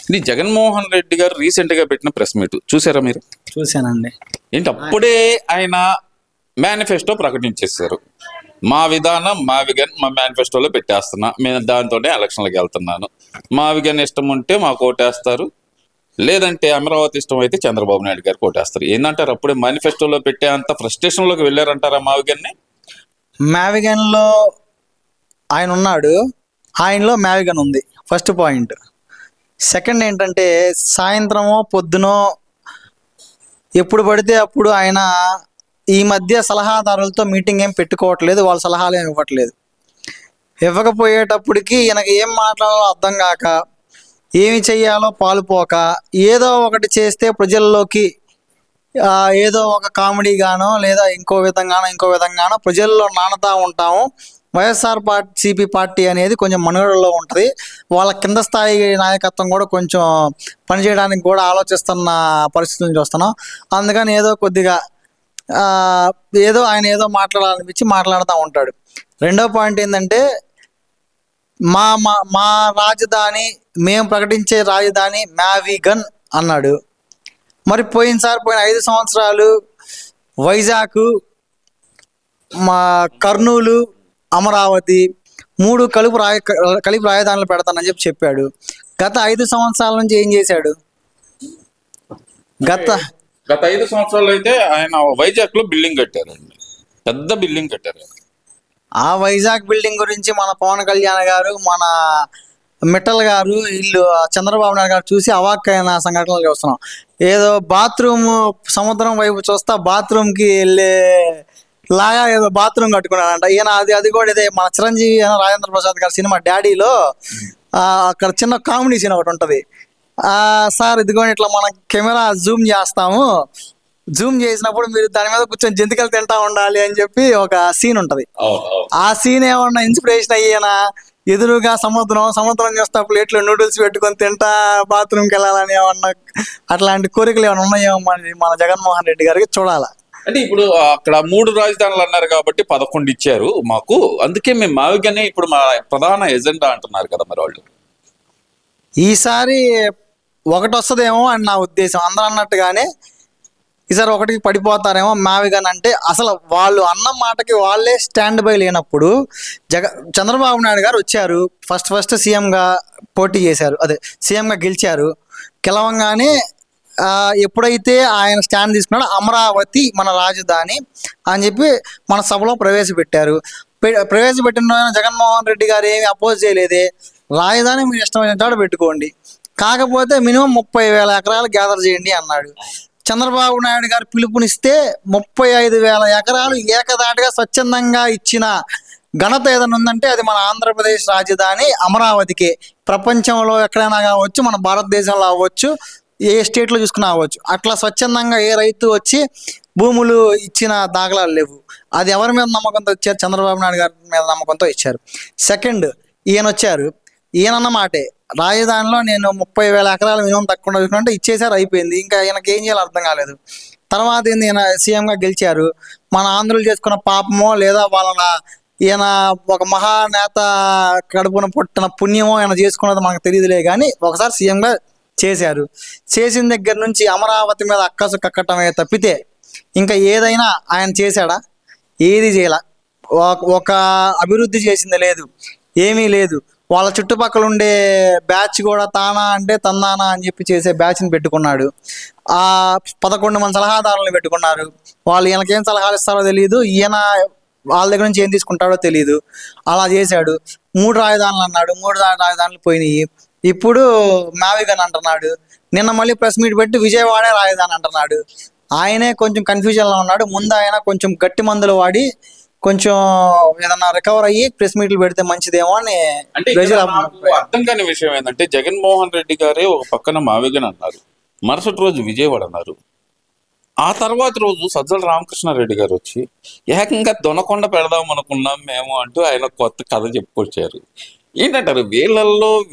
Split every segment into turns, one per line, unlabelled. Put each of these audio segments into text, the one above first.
ఇది జగన్మోహన్ రెడ్డి గారు రీసెంట్ గా పెట్టిన ప్రెస్ మీట్ చూసారా మీరు?
చూశానండి.
ఏంటి అప్పుడే ఆయన మేనిఫెస్టో ప్రకటించేశారు. మా విధానం మా విగన్ మా మేనిఫెస్టోలో పెట్టేస్తున్నా, నేను దాంతోనే ఎలక్షన్లకు వెళ్తున్నాను. మా విగన్ ఇష్టం ఉంటే మాకు ఓటేస్తారు, లేదంటే అమరావతి ఇష్టం అయితే చంద్రబాబు నాయుడు గారికి ఓటేస్తారు. ఏంటంటారు? అప్పుడే మేనిఫెస్టోలో పెట్టే అంత ఫ్రస్ట్రేషన్ లోకి వెళ్ళారంటారా మా విగన్ని?
మ్యావిగన్లో ఆయన ఉన్నాడు, ఆయనలో మ్యావిగన్ ఉంది. First point. సెకండ్ ఏంటంటే, సాయంత్రమో పొద్దునో ఎప్పుడు పడితే అప్పుడు ఆయన ఈ మధ్య సలహాదారులతో మీటింగ్ ఏం పెట్టుకోవట్లేదు, వాళ్ళ సలహాలు ఏమి ఇవ్వట్లేదు. ఇవ్వకపోయేటప్పటికి ఈయనకి ఏం మాట్లాడాలో అర్థం కాక, ఏమి చెయ్యాలో పాలుపోక, ఏదో ఒకటి చేస్తే ప్రజల్లోకి ఏదో ఒక కామెడీగానో లేదా ఇంకో విధంగానో ప్రజల్లో నానుతా ఉంటాము. వైఎస్ఆర్ సిపి పార్టీ అనేది కొంచెం మనుగడలో ఉంటుంది. వాళ్ళ కింద స్థాయి నాయకత్వం కూడా కొంచెం పనిచేయడానికి కూడా ఆలోచిస్తున్న పరిస్థితులను చూస్తున్నాం. అందుకని ఏదో కొద్దిగా ఆయన ఏదో మాట్లాడాలనిపించి మాట్లాడుతూ ఉంటాడు. రెండో పాయింట్ ఏంటంటే, మా మా మా రాజధాని, మేము ప్రకటించే రాజధాని మ్యావిగన్ అన్నాడు. మరి పోయిన 5 సంవత్సరాలు వైజాగ్, మా కర్నూలు, అమరావతి 3 కలిపి రాజధానులు పెడతానని చెప్పాడు. గత 5 సంవత్సరాల నుంచి ఏం చేశాడు?
గత 5 సంవత్సరాలు అయితే ఆయన వైజాగ్ లో బిల్డింగ్ కట్టారండి, పెద్ద బిల్డింగ్ కట్టారు.
ఆ వైజాగ్ బిల్డింగ్ గురించి మన పవన్ కళ్యాణ్ గారు, మన మిట్టల్ గారు, వీళ్ళు చంద్రబాబు నాయుడు గారు చూసి అవాక్కైన సంఘటనలు చూస్తున్నాం. ఏదో బాత్రూమ్ సముద్రం వైపు చూస్తా బాత్రూమ్కి వెళ్ళే లాగా ఏదో బాత్రూమ్ కట్టుకున్నాడంట ఈయన. అది కూడా ఇదే మన చిరంజీవి రాజేంద్ర ప్రసాద్ గారి సినిమా డాడీలో అక్కడ చిన్న కామెడీ సీన్ ఒకటి ఉంటుంది. సార్ ఇదిగోని ఇట్లా మనం కెమెరా జూమ్ చేస్తాము, జూమ్ చేసినప్పుడు మీరు దాని మీద కూర్చొని జంతికలు తింటా ఉండాలి అని చెప్పి ఒక సీన్ ఉంటది. ఆ సీన్ ఏమన్నా ఇన్స్పిరేషన్ అయ్యేనా? ఎదురుగా సముద్రం చేస్తా ప్లేట్లో నూడిల్స్ పెట్టుకొని తింటా బాత్రూమ్కి వెళ్ళాలని ఏమన్నా అట్లాంటి కోరికలు ఏమైనా ఉన్నాయేమో మన జగన్మోహన్ రెడ్డి గారికి చూడాలా.
అంటే ఇప్పుడు అక్కడ 3 రాజధానులు అన్నారు కాబట్టి 11 ఇచ్చారు మాకు, అందుకే మేము మావిగానే ఇప్పుడు మా ప్రధాన ఎజెండా అంటున్నారు కదా మరి వాళ్ళు.
ఈసారి ఒకటి వస్తుందేమో అని నా ఉద్దేశం. అందరూ అన్నట్టుగానే ఈసారి ఒకటికి పడిపోతారేమో మావిగన్. అంటే అసలు వాళ్ళు అన్న మాటకి వాళ్ళే స్టాండ్ బై లేనప్పుడు చంద్రబాబు నాయుడు గారు వచ్చారు, ఫస్ట్ సీఎంగా పోటీ చేశారు, సీఎంగా గెలిచారు. గెలవంగానే ఎప్పుడైతే ఆయన స్టాండ్ తీసుకున్నాడో అమరావతి మన రాజధాని అని చెప్పి మన సభలో ప్రవేశపెట్టారు. ప్రవేశపెట్టిన జగన్మోహన్ రెడ్డి గారు ఏమి అపోజ్ చేయలేదే, రాజధాని మీరు ఇష్టమైన చోట పెట్టుకోండి, కాకపోతే మినిమం 30,000 ఎకరాలు గ్యాదర్ చేయండి అన్నాడు. చంద్రబాబు నాయుడు గారు పిలుపునిస్తే 35,000 ఎకరాలు ఏకదాటిగా స్వచ్ఛందంగా ఇచ్చిన ఘనత ఏదైనా ఉందంటే అది మన ఆంధ్రప్రదేశ్ రాజధాని అమరావతికే. ప్రపంచంలో ఎక్కడైనా కావచ్చు, మన భారతదేశంలో అవ్వచ్చు, ఏ స్టేట్లో చూసుకున్నా అవ్వచ్చు, అట్లా స్వచ్ఛందంగా ఏ రైతు వచ్చి భూములు ఇచ్చిన దాఖలాలు లేవు. అది ఎవరి మీద నమ్మకంతో ఇచ్చారు? చంద్రబాబు నాయుడు గారి మీద నమ్మకంతో ఇచ్చారు. సెకండ్, ఈయన వచ్చారు, ఈయనన్న మాటే రాజధానిలో నేను 30,000 ఎకరాలు మినిమం తక్కువ చూసుకుంటే ఇచ్చేసారు, అయిపోయింది. ఇంకా ఈయనకి ఏం చేయాలో అర్థం కాలేదు. తర్వాత ఏంది, ఈయన సీఎంగా గెలిచారు. మన ఆంధ్రులు చేసుకున్న పాపమో లేదా ఈయన ఒక మహానేత కడుపున పుట్టిన పుణ్యమో ఈయన చేసుకున్నది మనకు తెలియదులే, కానీ ఒకసారి సీఎంగా చేశారు. చేసిన దగ్గర నుంచి అమరావతి మీద అక్కసు కక్కటమే తప్పితే ఇంకా ఏదైనా ఆయన చేశాడా? ఏది చేయాల. ఒక అభివృద్ధి చేసింది లేదు, ఏమీ లేదు. వాళ్ళ చుట్టుపక్కల ఉండే బ్యాచ్ కూడా తానా అంటే తందానా అని చెప్పి చేసే బ్యాచ్ని పెట్టుకున్నాడు. 11 మంది సలహాదారులను పెట్టుకున్నారు. వాళ్ళు ఈయనకేం సలహాలు ఇస్తారో తెలియదు, ఈయన వాళ్ళ దగ్గర నుంచి ఏం తీసుకుంటాడో తెలియదు. అలా చేశాడు. 3 రాజధానులు అన్నాడు, 3 రాజధానులు పోయినాయి. ఇప్పుడు మ్యావిగన్ అంటున్నాడు. నిన్న మళ్ళీ ప్రెస్ మీట్ పెట్టి విజయవాడే రాజధాని అంటున్నాడు. ఆయనే కొంచెం కన్ఫ్యూజన్లో ఉన్నాడు. ముందు ఆయన కొంచెం గట్టి మందులు వాడి కొంచెం ఏదన్నా రికవర్ అయ్యి ప్రెస్ మీట్లు పెడితే మంచిదేమో అని.
అర్థం కాని విషయం ఏంటంటే, జగన్మోహన్ రెడ్డి గారే ఒక పక్కన మావిగన్ అన్నారు, మరుసటి రోజు విజయవాడ అన్నారు. ఆ తర్వాత రోజు సజ్జల రామకృష్ణారెడ్డి గారు వచ్చి ఏకంగా దొనకొండ పెడదాం అనుకున్నాం మేము అంటూ ఆయన కొత్త కథ చెప్పుకొచ్చారు. ఏంటంటారు?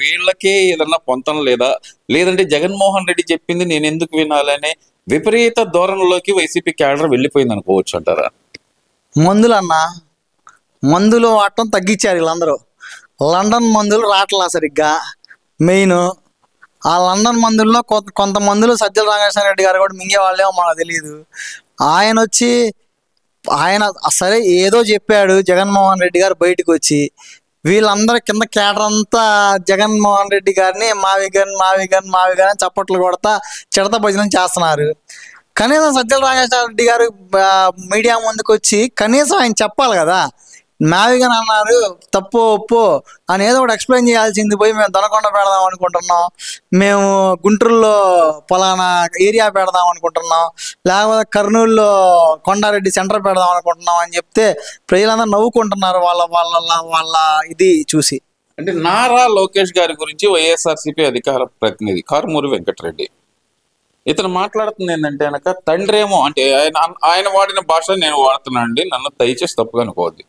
వీళ్ళకే ఏదన్నా పొంతం లేదా, లేదంటే జగన్మోహన్ రెడ్డి చెప్పింది నేను ఎందుకు వినాలనే విపరీత ధోరణిలోకి వైసీపీ క్యాడర్ వెళ్ళిపోయింది అనుకోవచ్చు అంటారా?
మందులు వాడటం తగ్గించారు వీళ్ళందరూ. లండన్ మందులు రావట్లా సరిగ్గా. మెయిన్ ఆ లండన్ మందుల్లో కొంత మందులు సజ్జల రామకృష్ణారెడ్డి గారు కూడా మింగే వాళ్ళేమో మనకు తెలియదు. ఆయన వచ్చి ఆయన సరే ఏదో చెప్పాడు జగన్మోహన్ రెడ్డి గారు బయటకు వచ్చి, వీళ్ళందరూ కింద కేటర్ అంతా జగన్మోహన్ రెడ్డి గారిని మావిగన్ మావిగన్ మావిగన్ అని చప్పట్లు కొడతా చిడత భజనం చేస్తున్నారు. కనీసం సజ్జల రామకృష్ణారెడ్డి గారు మీడియా ముందుకు వచ్చి కనీసం ఆయన చెప్పాలి కదా, మావిగన్ అన్నారు తప్పు ఒప్పు అని ఏదో ఒకటి ఎక్స్ప్లెయిన్ చేయాల్సింది పోయి మేము దొనకొండ పెడదాం అనుకుంటున్నాం, మేము గుంటూరులో పలానా ఏరియా పెడదాం అనుకుంటున్నాం, లేకపోతే కర్నూలులో కొండారెడ్డి సెంటర్ పెడదాం అనుకుంటున్నాం అని చెప్తే ప్రజలందరూ నవ్వుకుంటున్నారు వాళ్ళ ఇది చూసి.
అంటే నారా లోకేష్ గారి గురించి వైఎస్ఆర్సీపీ అధికార ప్రతినిధి కారుమూరి వెంకటరెడ్డి ఇతను మాట్లాడుతుంది ఏంటంటే కనుక తండ్రేమో అంటే ఆయన వాడిన భాష నేను వాడుతున్నాను అండి, నన్ను దయచేసి తప్పుగా అనుకోవద్దు.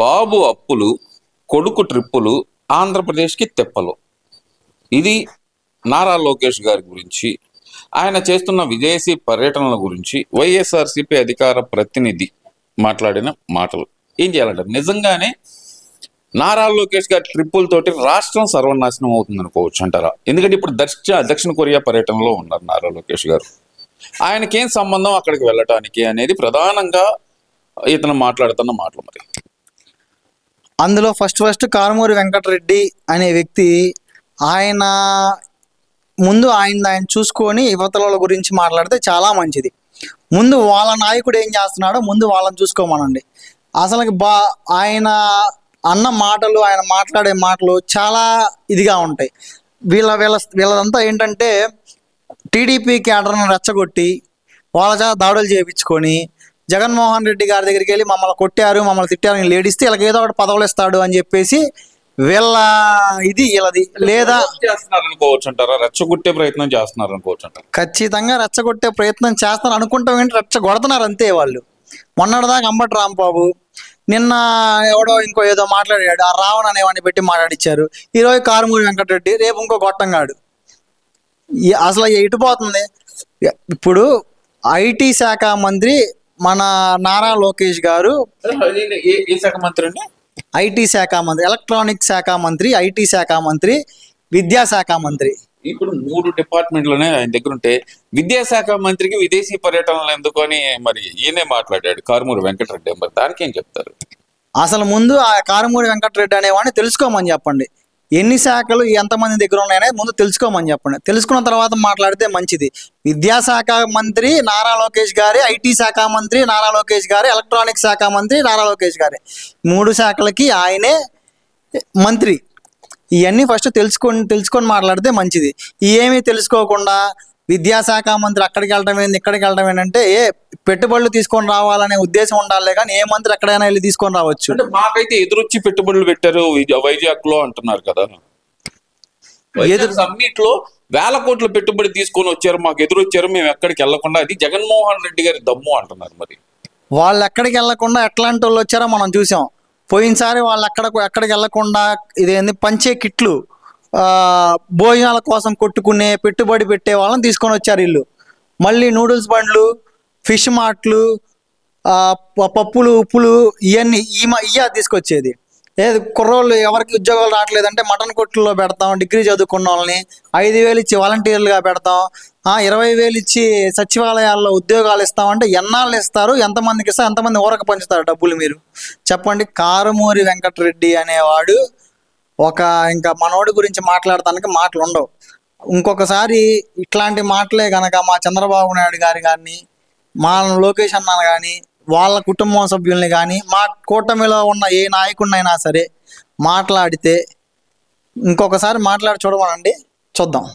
బాబు అప్పులు, కొడుకు ట్రిప్పులు, ఆంధ్రప్రదేశ్కి తెప్పలు. ఇది నారా లోకేష్ గారి గురించి, ఆయన చేస్తున్న విదేశీ పర్యటనల గురించి వైఎస్ఆర్సీపీ అధికార ప్రతినిధి మాట్లాడిన మాటలు. ఏం చేయాలంటారు? నిజంగానే నారా లోకేష్ గారి ట్రిప్పులతోటి రాష్ట్రం సర్వనాశనం అవుతుంది అనుకోవచ్చు అంటారా? ఎందుకంటే ఇప్పుడు దక్షిణ కొరియా పర్యటనలో ఉన్నారు నారా లోకేష్ గారు. ఆయనకేం సంబంధం అక్కడికి వెళ్ళటానికి అనేది ప్రధానంగా ఇతను మాట్లాడుతున్న మాటలు. మరి
అందులో ఫస్ట్ కారుమూరి వెంకటరెడ్డి అనే వ్యక్తి ఆయన ముందు ఆయన చూసుకొని యువతల గురించి మాట్లాడితే చాలా మంచిది. ముందు వాళ్ళ నాయకుడు ఏం చేస్తున్నాడో ముందు వాళ్ళని చూసుకోమనండి. అసలు ఆయన అన్న మాటలు, ఆయన మాట్లాడే మాటలు చాలా ఇదిగా ఉంటాయి. వీళ్ళదంతా ఏంటంటే టీడీపీ క్యాడర్ను రెచ్చగొట్టి వాళ్ళ చేత దాడులు చేయించుకొని జగన్మోహన్ రెడ్డి గారి దగ్గరికి వెళ్ళి మమ్మల్ని కొట్టారు, మమ్మల్ని తిట్టారు, లేడిస్తే వీళ్ళకి ఏదో ఒకటి పదవులు ఇస్తాడు అని చెప్పేసి వీళ్ళది లేదా
చేస్తున్నారు అనుకోవచ్చు అంటారా? రెచ్చగొట్టే ప్రయత్నం చేస్తున్నారు అనుకోవచ్చు అంటారు.
ఖచ్చితంగా రెచ్చగొట్టే ప్రయత్నం చేస్తున్నారు అనుకుంటాం ఏంటి, రెచ్చగొడుతున్నారు అంతే వాళ్ళు. మొన్నటిదాకా అంబటి రాంబాబు, నిన్న ఎవడో ఇంకో ఏదో మాట్లాడాడు, ఆ రావణ్ అనేవాడిని పెట్టి మాట్లాడిచ్చారు. ఈరోజు కారుమూరి వెంకటరెడ్డి, రేపు ఇంకో గొట్టంగాడు. అసలు ఎటుపోతుంది? ఇప్పుడు ఐటీ శాఖ మంత్రి మన నారా లోకేష్ గారు,
ఏ శాఖ మంత్రి అండి?
ఐటీ శాఖ మంత్రి, ఎలక్ట్రానిక్ శాఖ మంత్రి, ఐటీ శాఖ మంత్రి, విద్యాశాఖ మంత్రి.
ఇప్పుడు 3 డిపార్ట్మెంట్లోనే ఆయన దగ్గర ఉంటే విద్యాశాఖ మంత్రికి విదేశీ పర్యటనలు ఎందుకు అని మరి ఈయనే మాట్లాడాడు కారుమూరి వెంకటరెడ్డి. మరి దానికి ఏం చెప్తారు?
అసలు ముందు ఆ కారుమూరి వెంకటరెడ్డి అనేవాడిని తెలుసుకోమని చెప్పండి. ఎన్ని శాఖలు ఎంతమంది దగ్గర ఉన్నాయనే ముందు తెలుసుకోమని చెప్పండి. తెలుసుకున్న తర్వాత మాట్లాడితే మంచిది. విద్యాశాఖ మంత్రి నారా లోకేష్ గారి, ఐటీ శాఖ మంత్రి నారా లోకేష్ గారి, ఎలక్ట్రానిక్ శాఖ మంత్రి నారా లోకేష్ గారి, 3 శాఖలకి ఆయనే మంత్రి. ఇవన్నీ ఫస్ట్ తెలుసుకొని మాట్లాడితే మంచిది. ఏమీ తెలుసుకోకుండా విద్యాశాఖ మంత్రి అక్కడికి వెళ్ళడం ఏంది, ఇక్కడికి వెళ్ళడం ఏంటంటే పెట్టుబడులు తీసుకొని రావాలనే ఉద్దేశం ఉండాలి, కానీ ఏ మంత్రి ఎక్కడైనా వెళ్ళి తీసుకొని రావచ్చు.
అంటే మాకైతే ఎదురొచ్చి పెట్టుబడులు పెట్టారు వైజాగ్ లో అంటున్నారు కదా. సమ్మిట్లో 1000 కోట్ల పెట్టుబడి తీసుకొని వచ్చారు, మాకు ఎదురొచ్చారు, మేము ఎక్కడికి వెళ్లకుండా, అది జగన్మోహన్ రెడ్డి గారి దమ్ము అంటున్నారు. మరి
వాళ్ళు ఎక్కడికి వెళ్లకుండా ఎట్లాంటి వాళ్ళు వచ్చారో మనం చూసాం. పోయినసారి వాళ్ళు ఎక్కడికి వెళ్లకుండా ఇదేంది పంచే కిట్లు, భోజనాల కోసం కొట్టుకునే పెట్టుబడి పెట్టే వాళ్ళని తీసుకొని వచ్చారు వీళ్ళు. మళ్ళీ నూడిల్స్ బండ్లు, ఫిష్ మార్ట్లు, పప్పులు, ఉప్పులు ఇవన్నీ తీసుకొచ్చేది. ఏది కుర్రోళ్ళు ఎవరికి ఉద్యోగాలు రావట్లేదంటే మటన్ కొట్టుల్లో పెడతాం, డిగ్రీ చదువుకున్న వాళ్ళని 5,000 ఇచ్చి వాలంటీర్లుగా పెడతాం, 20,000 ఇచ్చి సచివాలయాల్లో ఉద్యోగాలు ఇస్తామంటే ఎన్నాళ్ళు ఇస్తారు, ఎంతమందికి ఇస్తారు, ఎంతమంది ఊరక పంచుతారు డబ్బులు మీరు చెప్పండి. కారుమూరి వెంకటరెడ్డి అనేవాడు ఇంకా మనోడి గురించి మాట్లాడటానికి మాటలు ఉండవు. ఇంకొకసారి ఇట్లాంటి మాటలే కనుక మా చంద్రబాబు నాయుడు గారు కానీ, మా లోకేష్ అన్న కానీ, వాళ్ళ కుటుంబం సభ్యుల్ని కానీ, మా కూటమిలో ఉన్న ఏ నాయకుడినైనా సరే మాట్లాడితే ఇంకొకసారి మాట్లాడి చూడమనండి, చూద్దాం.